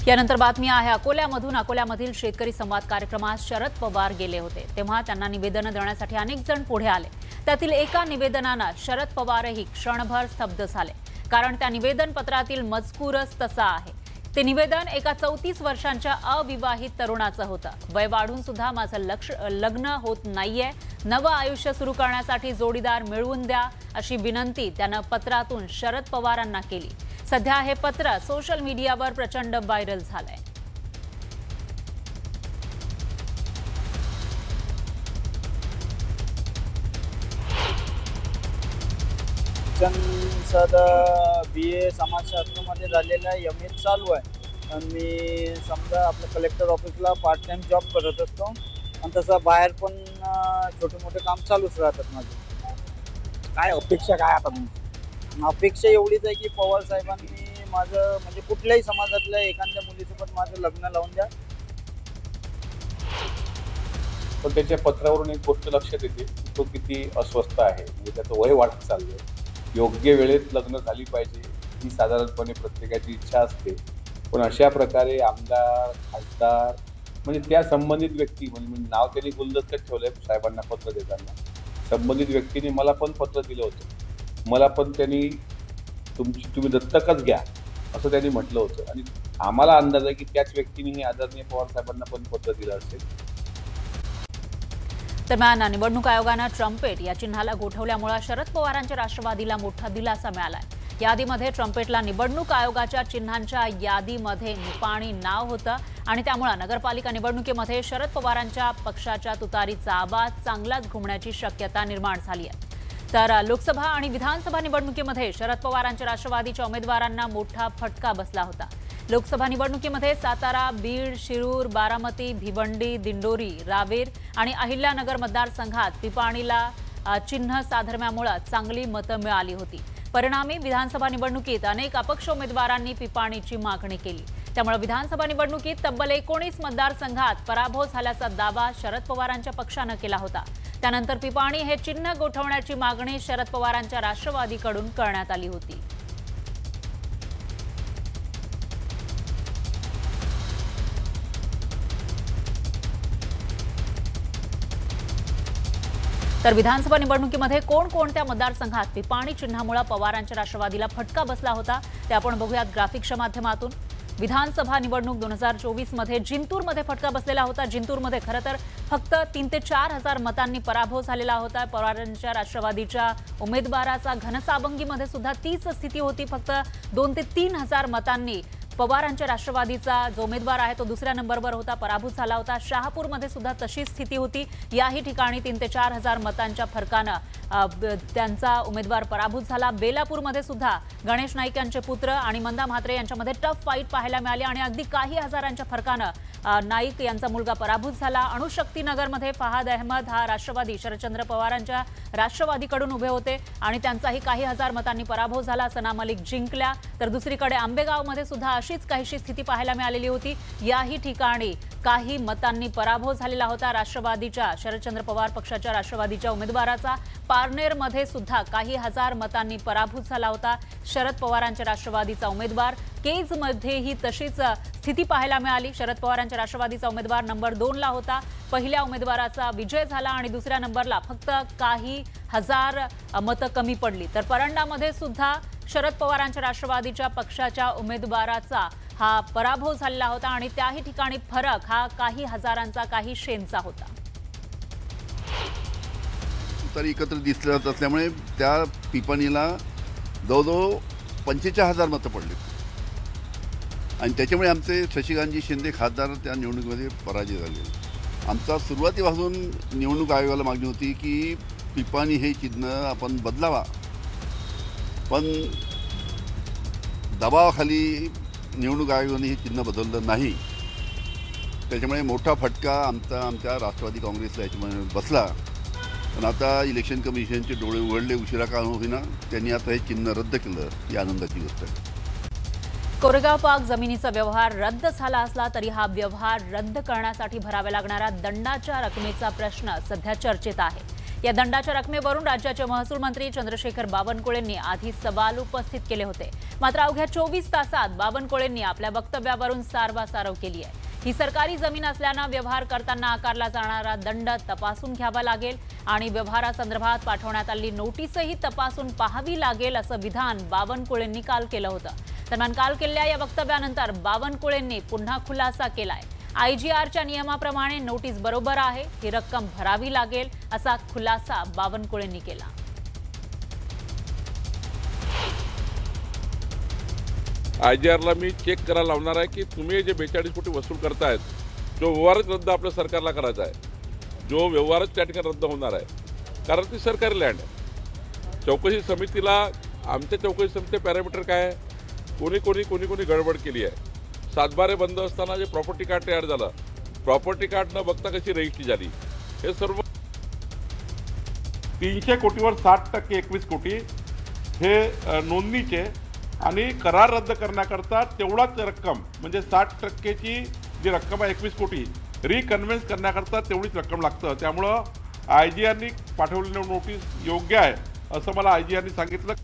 यानंतर बातमी आहे अकोल्यामधून। अकोल्यामधील शेतकरी संवाद कार्यक्रमात शरद पवार गेले होते, तेव्हा त्यांना निवेदन देण्यासाठी अनेक जण पुढे आले। त्यातील एका निवेदनाने शरद पवारही क्षणभर स्तब्ध झाले, कारण त्या निवेदन पत्रातील मजकूरच तसा आहे। ते निवेदन एका 34 वर्षांच्या अविवाहित तरुणाचं होतं। वय वाढून सुद्धा माझं लग्न होत नाहीये, नवं आयुष्य सुरू करण्यासाठी जोडीदार मिळवून द्या अशी विनंती त्यानं पत्रातून शरद पवारांना केली। सध्या हे पत्र सोशल मीडियावर प्रचंड व्हायरल झालंय। BA समाजशास्त्रामध्ये झालेला MA चालू आहे आणि मी समजा आपल्या कलेक्टर ऑफिसला पार्ट टाइम जॉब करत असतो आणि तसं बाहेर पण छोटे मोठे काम चालूच राहतात माझे। काय अपेक्षा काय आता तुमची? अपेक्षा एवढीच आहे की पवार साहेबांनी माझं म्हणजे कुठल्याही समाजातल्या एखाद्या मुलीसोबत माझं लग्न लावून द्या। पण त्याच्या पत्रावरून एक गोष्ट लक्षात येते की तो किती अस्वस्थ आहे, म्हणजे त्याचं वय वाढत चाललंय। योग्य वेळेत लग्न झाली पाहिजे ही साधारणपणे प्रत्येकाची इच्छा असते, पण अशा प्रकारे आमदार खासदार म्हणजे त्या संबंधित व्यक्ती म्हणजे नाव त्यांनी गुलदस्त्यात ठेवलंय साहेबांना पत्र देताना। संबंधित व्यक्तीने मला पण पत्र दिलं होतं, मला पण त्यांनी तुम्ही दत्तकच घ्या असं त्यांनी म्हटलं होतं आणि आम्हाला अंदाज आहे की त्याच व्यक्तीने आदरणीय पवार साहेबांना पण पत्र दिलं असेल। दरम्यान निवडणूक आयोगानं ट्रम्पेट या चिन्हाला गोठवल्यामुळे शरद पवारांच्या राष्ट्रवादीला मोठा दिलासा मिळालाय। यादीमध्ये ट्रम्पेटला निवडणूक आयोगाच्या चिन्हांच्या यादीमध्ये निपाणी नाव होतं आणि त्यामुळे नगरपालिका निवडणुकीमध्ये शरद पवारांच्या पक्षाच्या तुतारीचा आवाज चांगलाच घुमण्याची शक्यता निर्माण झाली आहे। तर लोकसभा आणि विधानसभा निवडणुकीमध्ये शरद पवारांच्या राष्ट्रवादीच्या उमेदवारांना मोठा फटका बसला होता। लोकसभा निवडणुकीमध्ये सातारा, बीड, शिरूर, बारामती, भिवंडी, दिंडोरी, रावेर आणि अहिल्यानगर मतदारसंघात पिपाणीला चिन्ह साधर्म्यामुळे चांगली मतं मिळाली होती। परिणामी विधानसभा निवडणुकीत अनेक अपक्ष उमेदवारांनी पिपाणीची मागणी केली, त्यामुळे विधानसभा निवडणुकीत तब्बल 19 मतदारसंघात पराभव झाल्याचा दावा शरद पवारांच्या पक्षानं केला होता। त्यानंतर पिपाणी हे चिन्ह गोठवण्याची मागणी शरद पवारांच्या राष्ट्रवादीकडून करण्यात आली होती। तर विधानसभा निवडणुकीमध्ये कोणकोणत्या मतदारसंघात पिपाणी चिन्हामुळे पवारांच्या राष्ट्रवादीला फटका बसला होता ते आपण बघूयात ग्राफिक्सच्या माध्यमातून। विधानसभा निवडणूक 2024 मध्ये जिंतूरमध्ये फटका बसलेला होता। जिंतूरमध्ये खरं तर फक्त 3 ते 4 हजार मतांनी पराभव झालेला होता। पवारांच्या राष्ट्रवादीच्या उमेदवाराचा घनसावंगीमध्ये सुद्धा तीच स्थिती होती, फक्त 2 ते 3 हजार मतांनी पवारांच्या राष्ट्रवादीचा जो उमेदवार आहे तो दुसऱ्या नंबरवर होता, पराभूत झाला होता। शहापूरमध्ये सुद्धा तशीच स्थिती होती, याही ठिकाणी 3 ते 4 हजार मतांच्या फरकानं त्यांचा उमेदवार पराभूत झाला। बेलापूरमध्ये सुद्धा गणेश नाईक यांचे पुत्र आणि मंदा म्हात्रे यांच्यामध्ये टफ फाईट पाहायला मिळाली आणि अगदी काही हजारांच्या फरकानं नाईक यांचा मुलगा पराभूत झाला। अणुशक्तीनगरमध्ये फहाद अहमद हा राष्ट्रवादी शरदचंद्र पवारांच्या राष्ट्रवादीकडून उभे होते आणि त्यांचाही काही हजार मतांनी पराभव झाला। सना मलिक जिंकल्या, तर दुसरीकडे आंबेगावमध्ये सुद्धा अशीच काहीशी स्थिती पाहायला मिळालेली होती। याही ठिकाणी काही मतांनी पराभव झालेला होता राष्ट्रवादीच्या शरदचंद्र पवार पक्षाच्या राष्ट्रवादीच्या उमेदवाराचा। पारनेरमध्ये सुद्धा काही हजार मतांनी पराभूत झाला होता शरद पवारांच्या राष्ट्रवादीचा उमेदवार। केजमध्येही तशीच स्थिती पाहायला मिळाली। शरद पवारांच्या राष्ट्रवादीचा उमेदवार नंबर 2 ला होता। पहिल्या उमेदवाराचा विजय झाला आणि दुसऱ्या नंबरला फक्त काही हजार मतं कमी पडली। तर परंडामध्ये सुद्धा शरद पवारांच्या राष्ट्रवादीच्या पक्षाच्या उमेदवाराचा हा पराभव झालेला होता आणि त्याही ठिकाणी फरक हा काही हजारांचा, काही शेंचा होता। तरी एकत्र दिसले जात असल्यामुळे त्या पिपाणीला जवळजवळ 45,000 मतं पडली आणि त्याच्यामुळे आमचे शशिकांतजी शिंदे खासदार त्या निवडणुकीमध्ये पराजय झाले। आमचा सुरुवातीपासून निवडणूक आयोगाला मागणी होती की पिपाणी हे चिन्ह आपण बदलावा, पण दबावाखाली निवडणूक आयोगाने हे चिन्ह बदललं नाही। त्याच्यामुळे मोठा फटका आमच्या राष्ट्रवादी काँग्रेसला याच्यामध्ये बसला। पण आता इलेक्शन कमिशनचे डोळे उघडले, उशिरा का होईना त्यांनी आता हे चिन्ह रद्द केलं, ही आनंदाची गोष्ट आहे। कोरेगाव पाक जमिनीचा व्यवहार रद्द झाला असला तरी हा व्यवहार रद्द करण्यासाठी भराव्या लागणाऱ्या दंडाच्या रकमेचा प्रश्न सध्या चर्चेत आहे। या दंडाच्या रकमेवरून राज्याचे महसूल मंत्री चंद्रशेखर बावनकुळेंनी आधी सवाल उपस्थित केले होते. मात्र अवघ्या 24 तासात बावनकुळेंनी आपल्या वक्तव्यावरून सारवासारव केली आहे. ही सरकारी जमीन असल्यानं व्यवहार करताना आकारला जाणारा दंड तपासून घ्यावा लागेल आणि व्यवहारासंदर्भात पाठवण्यात आलेली नोटीसही तपासून पाहावी लागेल असं विधान बावनकुळेंनी काल केलं होतं. दरम्यान काल केलेल्या या वक्तव्यानंतर बावनकुळेंनी पुन्हा खुलासा केलाय. IGRच्या नियमाप्रमाणे नोटीस बरोबर आहे, ही रक्कम भरावी लागेल असा खुलासा बावनकुळेंनी केला. IGRला मी चेक करायला लावणार आहे की तुम्ही जे 42 कोटी वसूल करतायत, जो व्यवहारच रद्द आपल्या सरकारला करायचा आहे, जो व्यवहारच त्या ठिकाणी रद्द होणार आहे, कारण ती सरकारी लँड आहे. चौकशी समितीला आमच्या चौकशी समितीचे पॅरामीटर काय आहे, कोणी गडबड केली आहे. सातबारे बंद असताना जे प्रॉपर्टी कार्ड तयार झालं, प्रॉपर्टी कार्ड न बघता कशी रजिस्ट्री झाली, हे सर्व 300 कोटीवर 60% 21 कोटी हे नोंदणीचे आणि करार रद्द करण्याकरता तेवढाच रक्कम म्हणजे 60%ची जी रक्कम आहे 21 कोटी रिकन्व्हेन्स करण्याकरता तेवढीच रक्कम लागतं. त्यामुळं IGRनी पाठवलेली नोटीस योग्य आहे असं मला IGRनी सांगितलं.